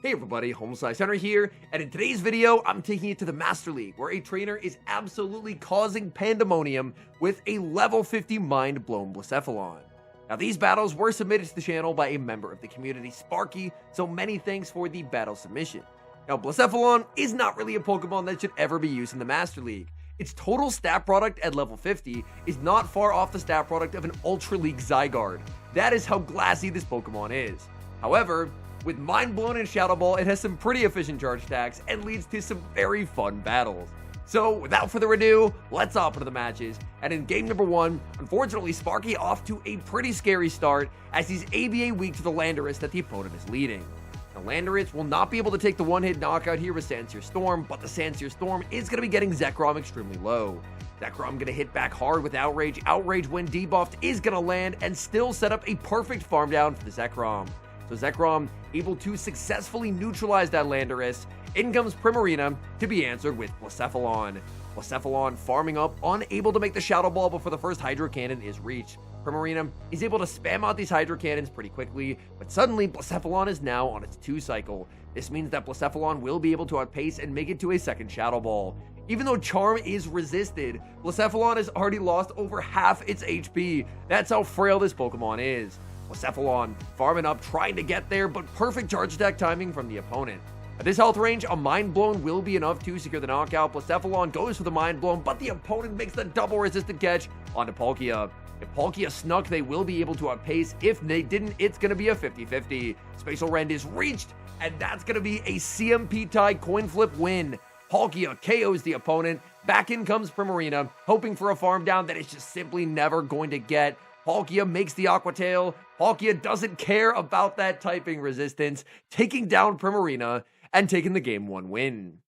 Hey everybody, HomeSliceHenry here, and in today's video, I'm taking it to the Master League, where a trainer is absolutely causing pandemonium with a level 50 mind-blown Blacephalon. Now these battles were submitted to the channel by a member of the community, Sparky, so many thanks for the battle submission. Now Blacephalon is not really a Pokemon that should ever be used in the Master League. Its total stat product at level 50 is not far off the stat product of an Ultra League Zygarde. That is how glassy this Pokemon is. However, with Mind Blown and Shadow Ball, it has some pretty efficient charge attacks and leads to some very fun battles. So without further ado, let's hop into the matches. And in game number 1, unfortunately Sparky off to a pretty scary start as he's ABA weak to the Landorus that the opponent is leading. Now Landorus will not be able to take the one-hit knockout here with Sandsear Storm, but the Sandsear Storm is going to be getting Zekrom extremely low. Zekrom going to hit back hard with Outrage. Outrage when debuffed is going to land and still set up a perfect farm down for the Zekrom. So Zekrom able to successfully neutralize that Landorus. In comes Primarina to be answered with Blacephalon. Blacephalon farming up, unable to make the Shadow Ball before the first Hydro Cannon is reached. Primarina is able to spam out these Hydro Cannons pretty quickly, but suddenly Blacephalon is now on its 2 cycle. This means that Blacephalon will be able to outpace and make it to a second Shadow Ball. Even though Charm is resisted, Blacephalon has already lost over half its HP. That's how frail this Pokemon is. Blacephalon farming up, trying to get there, but perfect charge attack timing from the opponent. At this health range, a Mind Blown will be enough to secure the knockout. Blacephalon goes for the Mind Blown, but the opponent makes the double resisted catch onto Palkia. If Palkia snuck, they will be able to outpace. If they didn't, it's going to be a 50-50. Spatial Rend is reached, and that's going to be a CMP tie coin flip win. Palkia KOs the opponent. Back in comes Primarina, hoping for a farm down that it's just simply never going to get. Palkia makes the Aqua Tail. Palkia doesn't care about that typing resistance, taking down Primarina and taking the game 1 win.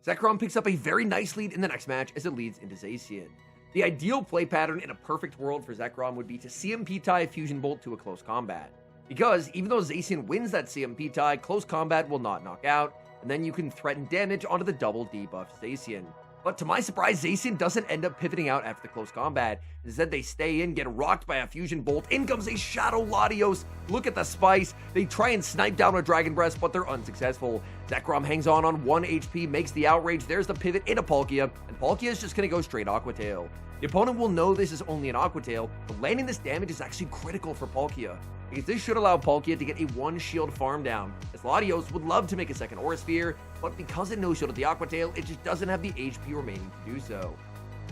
Zekrom picks up a very nice lead in the next match as it leads into Zacian. The ideal play pattern in a perfect world for Zekrom would be to CMP tie Fusion Bolt to a close combat. Because even though Zacian wins that CMP tie, close combat will not knock out, and then you can threaten damage onto the double debuff Zacian. But to my surprise, Zacian doesn't end up pivoting out after the close combat. Instead, they stay in, get rocked by a Fusion Bolt. In comes a Shadow Latios. Look at the spice. They try and snipe down a Dragon Breath, but they're unsuccessful. Zekrom hangs on 1 HP, makes the Outrage. There's the pivot into Palkia, and Palkia is just going to go straight Aqua Tail. The opponent will know this is only an Aqua Tail, but landing this damage is actually critical for Palkia, because this should allow Palkia to get a 1 shield farm down, as Latios would love to make a second Aura Sphere, but because it no-shielded the Aqua Tail, it just doesn't have the HP remaining to do so.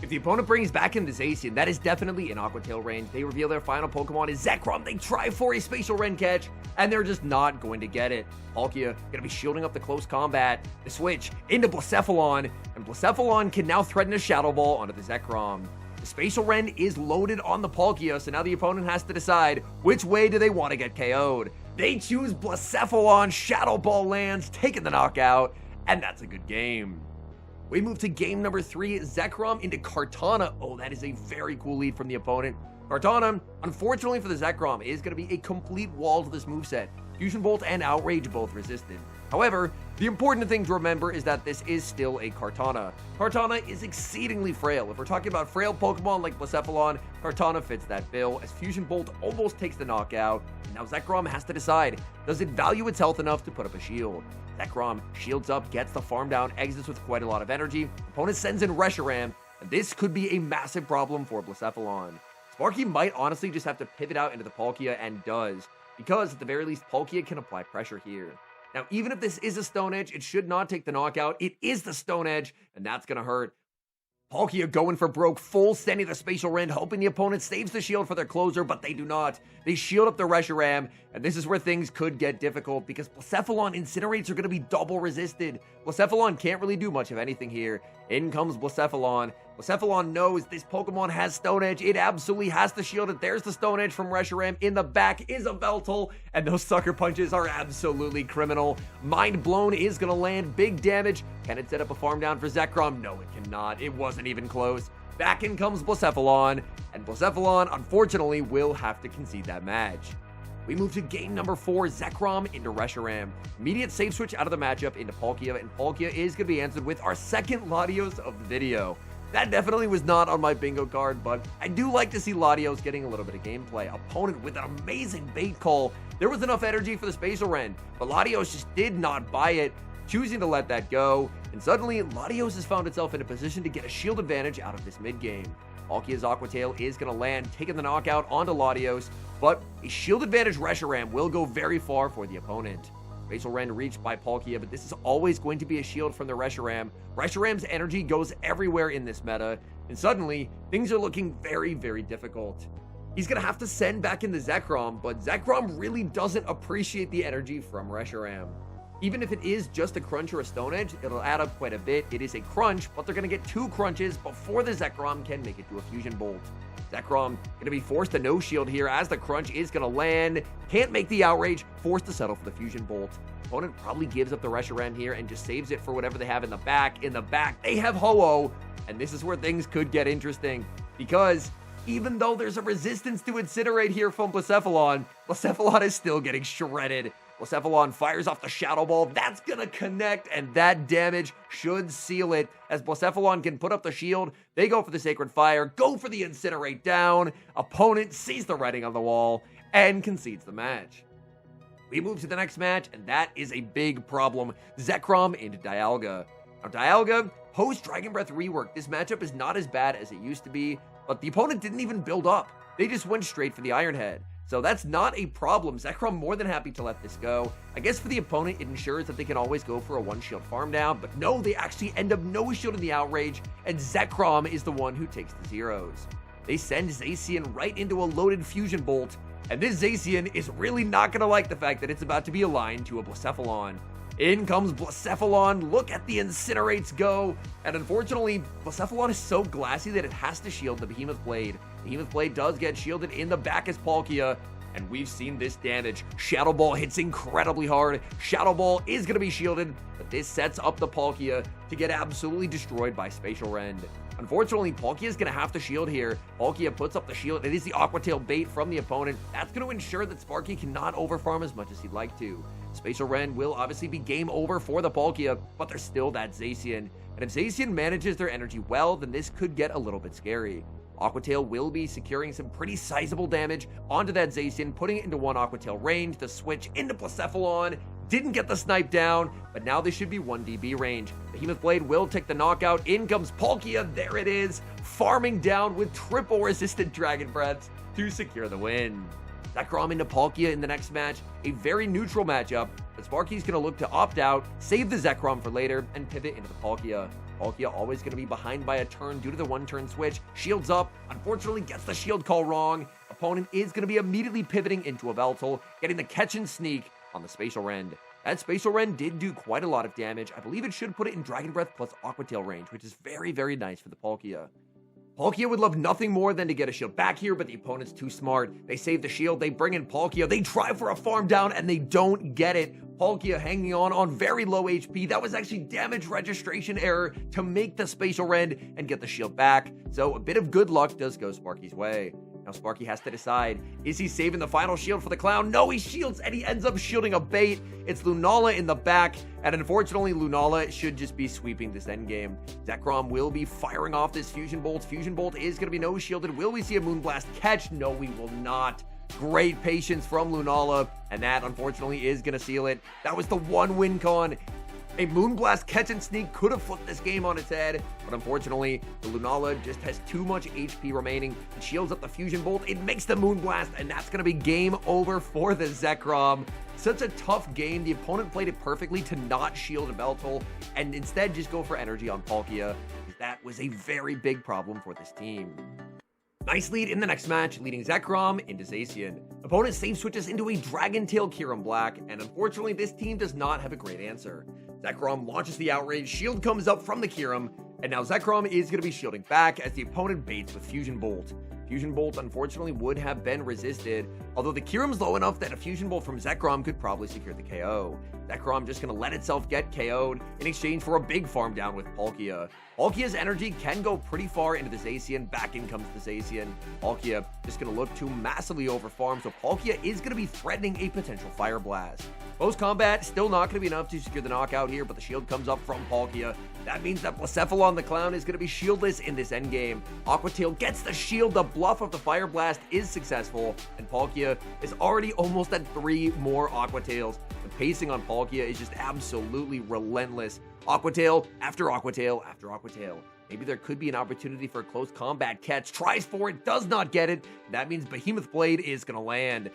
If the opponent brings back in the Zacian, that is definitely in Aqua Tail range. They reveal their final Pokemon is Zekrom. They try for a Spatial Rend catch, and they're just not going to get it. Palkia going to be shielding up the close combat. The switch into Blacephalon, and Blacephalon can now threaten a Shadow Ball onto the Zekrom. The Spatial Rend is loaded on the Palkia, so now the opponent has to decide which way do they want to get KO'd. They choose Blacephalon, Shadow Ball lands, taking the knockout, and that's a good game. We move to game number 3, Zekrom into Kartana. Oh, that is a very cool lead from the opponent. Kartana, unfortunately for the Zekrom, is going to be a complete wall to this moveset. Fusion Bolt and Outrage both resisted. However, the important thing to remember is that this is still a Kartana. Kartana is exceedingly frail. If we're talking about frail Pokemon like Blacephalon, Kartana fits that bill, as Fusion Bolt almost takes the knockout. And now Zekrom has to decide, does it value its health enough to put up a shield? Zekrom shields up, gets the farm down, exits with quite a lot of energy. Opponent sends in Reshiram, and this could be a massive problem for Blacephalon. Sparky might honestly just have to pivot out into the Palkia, and does, because at the very least Palkia can apply pressure here. Now, even if this is a Stone Edge, it should not take the knockout. It is the Stone Edge, and that's going to hurt. Palkia going for broke, full sending the Spatial Rend, hoping the opponent saves the shield for their closer, but they do not. They shield up the Reshiram, and this is where things could get difficult, because Blacephalon Incinerates are going to be double resisted. Blacephalon can't really do much of anything here. In comes Blacephalon. Blacephalon knows this Pokemon has Stone Edge. It absolutely has to shield it. There's the Stone Edge from Reshiram. In the back is a Veltal, and those sucker punches are absolutely criminal. Mind Blown is going to land big damage. Can it set up a farm down for Zekrom? No, it cannot. It wasn't even close. Back in comes Blacephalon, and Blacephalon, unfortunately, will have to concede that match. We move to game number 4, Zekrom into Reshiram. Immediate save switch out of the matchup into Palkia, and Palkia is going to be answered with our second Latios of the video. That definitely was not on my bingo card, but I do like to see Latios getting a little bit of gameplay. Opponent with an amazing bait call. There was enough energy for the Spatial Rend, but Latios just did not buy it, choosing to let that go. And suddenly, Latios has found itself in a position to get a shield advantage out of this mid game. Palkia's Aqua Tail is going to land, taking the knockout onto Latios, but a shield advantage Reshiram will go very far for the opponent. Spatial Rend reached by Palkia, but this is always going to be a shield from the Reshiram. Reshiram's energy goes everywhere in this meta, and suddenly, things are looking very, very difficult. He's going to have to send back in the Zekrom, but Zekrom really doesn't appreciate the energy from Reshiram. Even if it is just a crunch or a Stone Edge, it'll add up quite a bit. It is a crunch, but they're going to get 2 crunches before the Zekrom can make it to a Fusion Bolt. Zekrom going to be forced to no shield here as the crunch is going to land. Can't make the outrage, forced to settle for the Fusion Bolt. Opponent probably gives up the Reshiram here and just saves it for whatever they have in the back. In the back, they have Ho-Oh, and this is where things could get interesting, because even though there's a resistance to Incinerate here from Blacephalon, Blacephalon is still getting shredded. Blacephalon fires off the Shadow Ball. That's going to connect, and that damage should seal it. As Blacephalon can put up the shield, they go for the Sacred Fire, go for the Incinerate down. Opponent sees the writing on the wall and concedes the match. We move to the next match, and that is a big problem. Zekrom into Dialga. Now, Dialga, post Dragon Breath rework, this matchup is not as bad as it used to be, but the opponent didn't even build up. They just went straight for the Iron Head. So that's not a problem. Zekrom more than happy to let this go. I guess for the opponent, it ensures that they can always go for a 1-shield farm down, but no, they actually end up no-shielding the Outrage, and Zekrom is the one who takes the zeros. They send Zacian right into a loaded Fusion Bolt, and this Zacian is really not going to like the fact that it's about to be aligned to a Blacephalon. In comes Blacephalon, look at the Incinerates go, and unfortunately, Blacephalon is so glassy that it has to shield the Behemoth Blade. Behemoth Blade does get shielded in the back as Palkia, and we've seen this damage. Shadow Ball hits incredibly hard. Shadow Ball is going to be shielded, but this sets up the Palkia to get absolutely destroyed by Spatial Rend. Unfortunately, Palkia is going to have to shield here. Palkia puts up the shield. It is the Aqua Tail bait from the opponent. That's going to ensure that Sparky cannot overfarm as much as he'd like to. Spatial Rend will obviously be game over for the Palkia, but there's still that Zacian. And if Zacian manages their energy well, then this could get a little bit scary. Aqua Tail will be securing some pretty sizable damage onto that Zacian, putting it into 1 Aqua Tail range. The switch into Blacephalon didn't get the snipe down, but now they should be 1 DB range. Behemoth Blade will take the knockout. In comes Palkia. There it is, farming down with triple resistant Dragon Breaths to secure the win. Zekrom into Palkia in the next match, a very neutral matchup, but Sparky's going to look to opt out, save the Zekrom for later, and pivot into the Palkia. Palkia always going to be behind by a turn due to the 1-turn switch. Shields up, unfortunately gets the shield call wrong. Opponent is going to be immediately pivoting into a Veltal, getting the catch and sneak on the Spatial Rend. That Spatial Rend did do quite a lot of damage. I believe it should put it in Dragon Breath plus Aqua Tail range, which is very, very nice for the Palkia. Palkia would love nothing more than to get a shield back here, but the opponent's too smart. They save the shield, they bring in Palkia, they try for a farm down, and they don't get it. Palkia hanging on very low HP. That was actually damage registration error to make the Spatial Rend and get the shield back. So a bit of good luck does go Sparky's way. Now Sparky has to decide, is he saving the final shield for the clown? No, he shields, and he ends up shielding a bait. It's Lunala in the back, and unfortunately, Lunala should just be sweeping this endgame. Zekrom will be firing off this Fusion Bolt. Fusion Bolt is going to be no-shielded. Will we see a Moonblast catch? No, we will not. Great patience from Lunala, and that, unfortunately, is going to seal it. That was the one win con. A Moonblast catch and sneak could have flipped this game on its head, but unfortunately, the Lunala just has too much HP remaining. It shields up the Fusion Bolt, it makes the Moonblast, and that's going to be game over for the Zekrom. Such a tough game. The opponent played it perfectly to not shield a Veltal, and instead just go for energy on Palkia. That was a very big problem for this team. Nice lead in the next match, leading Zekrom into Zacian. Opponent save switches into a Dragon Tail Kyurem Black, and unfortunately this team does not have a great answer. Zekrom launches the Outrage, shield comes up from the Kyurem, and now Zekrom is going to be shielding back as the opponent baits with Fusion Bolt. Fusion Bolt unfortunately would have been resisted, Although the Kyurem's low enough that a Fusion Bolt from Zekrom could probably secure the KO. Zekrom just going to let itself get KO'd in exchange for a big farm down with Palkia. Palkia's energy can go pretty far into the Zacian. Back in comes the Zacian. Palkia just going to look to massively overfarm, so Palkia is going to be threatening a potential Fire Blast. Post combat, still not going to be enough to secure the knockout here, but the shield comes up from Palkia. That means that Blacephalon the Clown is going to be shieldless in this endgame. Aqua Tail gets the shield, the bluff of the Fire Blast is successful, and Palkia is already almost at 3 more Aqua Tails. The pacing on Palkia is just absolutely relentless. Aqua Tail after Aqua Tail after Aqua Tail. Maybe there could be an opportunity for a close combat catch. Tries for it, does not get it. That means Behemoth Blade is going to land.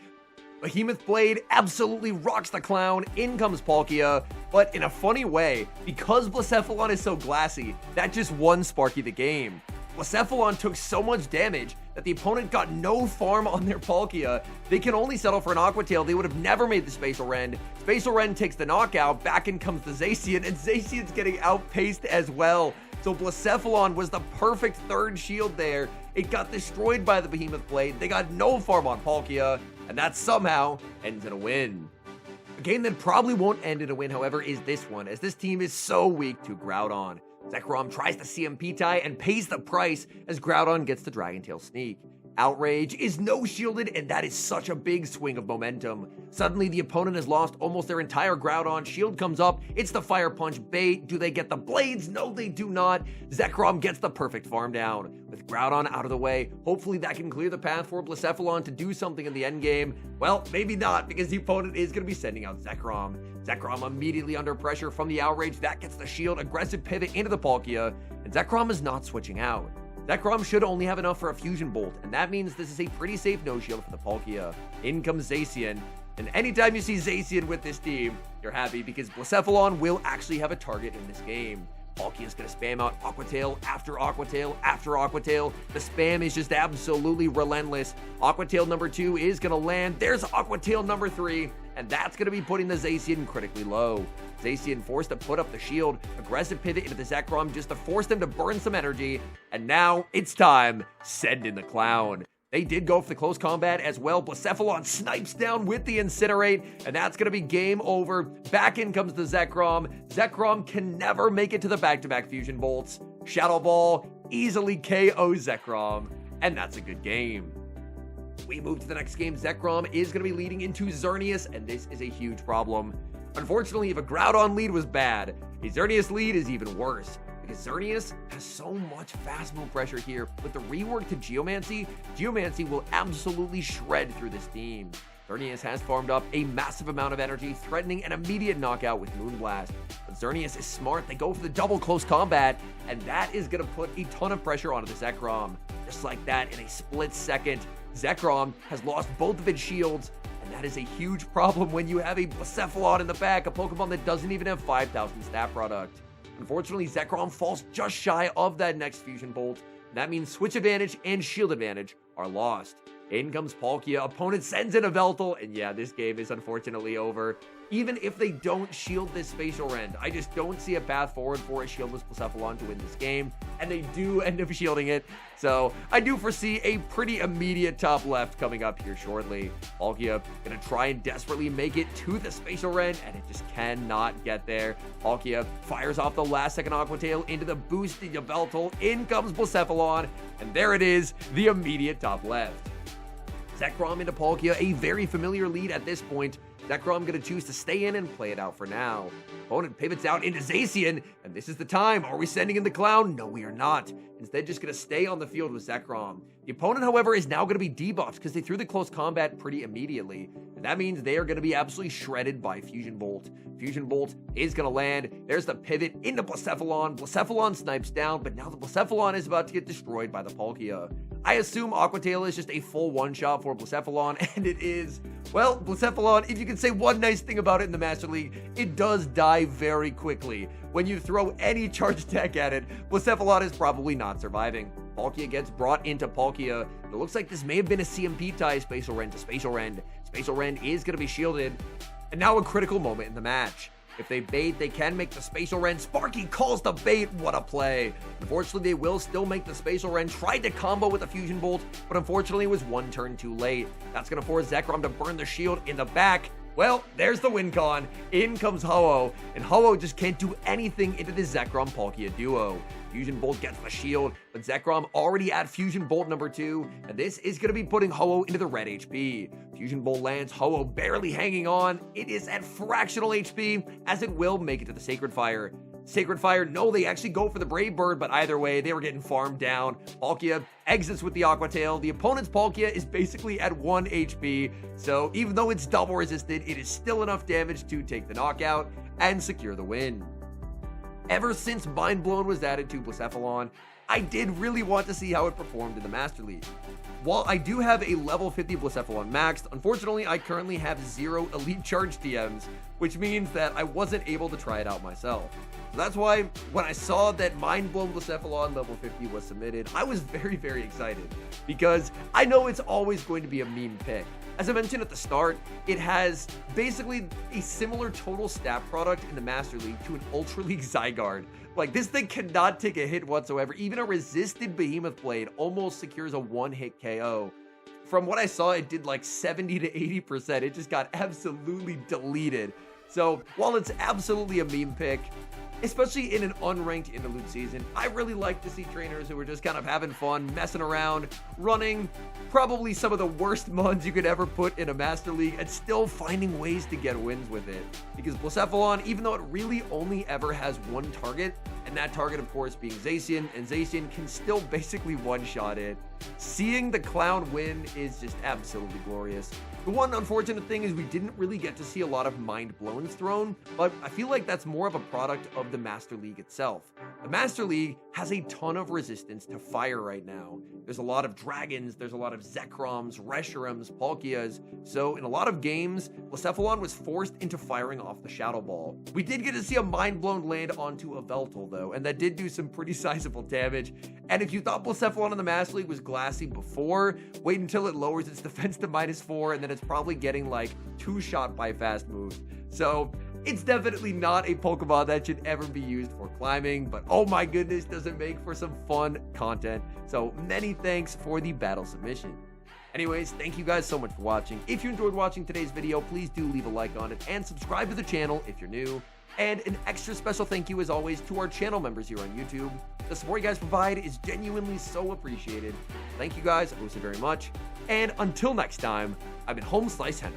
Behemoth Blade absolutely rocks the Clown. In comes Palkia, but in a funny way, because Blacephalon is so glassy, that just won Sparky the game. Blacephalon took so much damage that the opponent got no farm on their Palkia. They can only settle for an Aqua Tail. They would have never made the Spatial Rend. Spatial Rend takes the knockout. Back in comes the Zacian, and Zacian's getting outpaced as well. So Blacephalon was the perfect third shield there. It got destroyed by the Behemoth Blade. They got no farm on Palkia, and that somehow ends in a win. A game that probably won't end in a win, however, is this one, as this team is so weak to Groudon. Zekrom tries to CMP tie and pays the price as Groudon gets the Dragon Tail sneak. Outrage is no shielded, and that is such a big swing of momentum. Suddenly, the opponent has lost almost their entire Groudon. Shield comes up. It's the Fire Punch bait. Do they get the blades? No, they do not. Zekrom gets the perfect farm down. With Groudon out of the way, hopefully that can clear the path for Blacephalon to do something in the endgame. Well, maybe not, because the opponent is going to be sending out Zekrom. Zekrom immediately under pressure from the Outrage. That gets the shield. Aggressive pivot into the Palkia, and Zekrom is not switching out. Zekrom should only have enough for a Fusion Bolt, and that means this is a pretty safe no-shield for the Palkia. In comes Zacian, and anytime you see Zacian with this team, you're happy because Blacephalon will actually have a target in this game. Palkia is going to spam out Aqua Tail after Aqua Tail after Aqua Tail. The spam is just absolutely relentless. Aqua Tail number 2 is going to land. There's Aqua Tail number 3, and that's going to be putting the Zacian critically low. Zacian forced to put up the shield. Aggressive pivot into the Zekrom just to force them to burn some energy. And now it's time. Send in the Clown. They did go for the close combat as well. Blacephalon snipes down with the Incinerate, and that's going to be game over. Back in comes the Zekrom. Zekrom can never make it to the back-to-back Fusion Bolts. Shadow Ball easily KO Zekrom, and that's a good game. We move to the next game. Zekrom is going to be leading into Xerneas, and this is a huge problem. Unfortunately, if a Groudon lead was bad, a Xerneas lead is even worse, because Xerneas has so much fast move pressure here. With the rework to Geomancy, Geomancy will absolutely shred through this team. Xerneas has farmed up a massive amount of energy, threatening an immediate knockout with Moonblast. But Xerneas is smart. They go for the double close combat, and that is going to put a ton of pressure onto the Zekrom. Just like that, in a split second, Zekrom has lost both of its shields, and that is a huge problem when you have a Blacephalon in the back, a Pokemon that doesn't even have 5,000 stat product. Unfortunately, Zekrom falls just shy of that next Fusion Bolt. That means Switch Advantage and Shield Advantage are lost. In comes Palkia. Opponent sends in a Veltal, and yeah, this game is unfortunately over. Even if they don't shield this Spatial Rend, I just don't see a path forward for a shieldless Blacephalon to win this game, and they do end up shielding it. So I do foresee a pretty immediate top left coming up here shortly. Palkia gonna try and desperately make it to the Spatial Rend, and it just cannot get there. Palkia fires off the last second Aqua Tail into the boosting of Veltal. In comes Blacephalon, and there it is, the immediate top left. Zekrom into Palkia, a very familiar lead at this point. Zekrom going to choose to stay in and play it out for now. Opponent pivots out into Zacian, and this is the time. Are we sending in the Clown? No, we are not. Instead, just going to stay on the field with Zekrom. The opponent, however, is now going to be debuffed because they threw the close combat pretty immediately. And that means they are going to be absolutely shredded by Fusion Bolt. Fusion Bolt is going to land. There's the pivot into Blacephalon. Blacephalon snipes down, but now the Blacephalon is about to get destroyed by the Palkia. I assume Aqua Tail is just a full one-shot for Blacephalon, and it is. Well, Blacephalon, if you can say one nice thing about it in the Master League, it does die very quickly. When you throw any charge attack at it, Blacephalon is probably not surviving. Palkia gets brought into Palkia. It looks like this may have been a CMP tie, Spatial Rend to Spatial Rend. Spatial Rend is going to be shielded. And now a critical moment in the match. If they bait, they can make the Spatial Rend. Sparky calls the bait. What a play. Unfortunately, they will still make the Spatial Rend. Tried to combo with a Fusion Bolt, but unfortunately it was one turn too late. That's going to force Zekrom to burn the shield in the back. Well, there's the win con. In comes Ho-Oh, and Ho-Oh just can't do anything into the Zekrom Palkia duo. Fusion Bolt gets the shield, but Zekrom already at Fusion Bolt number 2, and this is going to be putting Ho-Oh into the red HP. Fusion Bolt lands, Ho-Oh barely hanging on. It is at fractional HP, as it will make it to the Sacred Fire. Sacred Fire, no, they actually go for the Brave Bird, but either way, they were getting farmed down. Palkia exits with the Aqua Tail. The opponent's Palkia is basically at 1 HP, so even though it's double resisted, it is still enough damage to take the knockout and secure the win. Ever since Mind Blown was added to Blacephalon, I did really want to see how it performed in the Master League. While I do have a level 50 Blacephalon maxed, unfortunately I currently have 0 Elite Charge TMs, which means that I wasn't able to try it out myself. So that's why when I saw that Mind Blown Blacephalon level 50 was submitted, I was very excited, because I know it's always going to be a meme pick. As I mentioned at the start, it has basically a similar total stat product in the Master League to an Ultra League Zygarde. Like, this thing cannot take a hit whatsoever. Even a resisted Behemoth Blade almost secures a one-hit KO. From what I saw, it did like 70 to 80%. It just got absolutely deleted. So, while it's absolutely a meme pick, especially in an unranked interlude season, I really like to see trainers who are just kind of having fun, messing around, running probably some of the worst mons you could ever put in a Master League and still finding ways to get wins with it. Because Blacephalon, even though it really only ever has one target, and that target of course being Zacian, and Zacian can still basically one-shot it, seeing the clown win is just absolutely glorious. The one unfortunate thing is we didn't really get to see a lot of Mind Blowns thrown, but I feel like that's more of a product of the Master League itself. The Master League has a ton of resistance to fire right now. There's a lot of dragons, there's a lot of Zekroms, Reshurams, Palkias, so in a lot of games, Blacephalon was forced into firing off the Shadow Ball. We did get to see a Mind Blown land onto a Veltal though, and that did do some pretty sizable damage. And if you thought Blacephalon in the Master League was glassy before, wait until it lowers its defense to -4, and then it's probably getting like 2-shot by fast moves. So it's definitely not a Pokemon that should ever be used for climbing, but oh my goodness, does it make for some fun content. So many thanks for the battle submission. Anyways, thank you guys so much for watching. If you enjoyed watching today's video, please do leave a like on it and subscribe to the channel if you're new. And an extra special thank you as always to our channel members here on YouTube. The support you guys provide is genuinely so appreciated. Thank you guys so very much. And until next time, I've been HomeSliceHenry.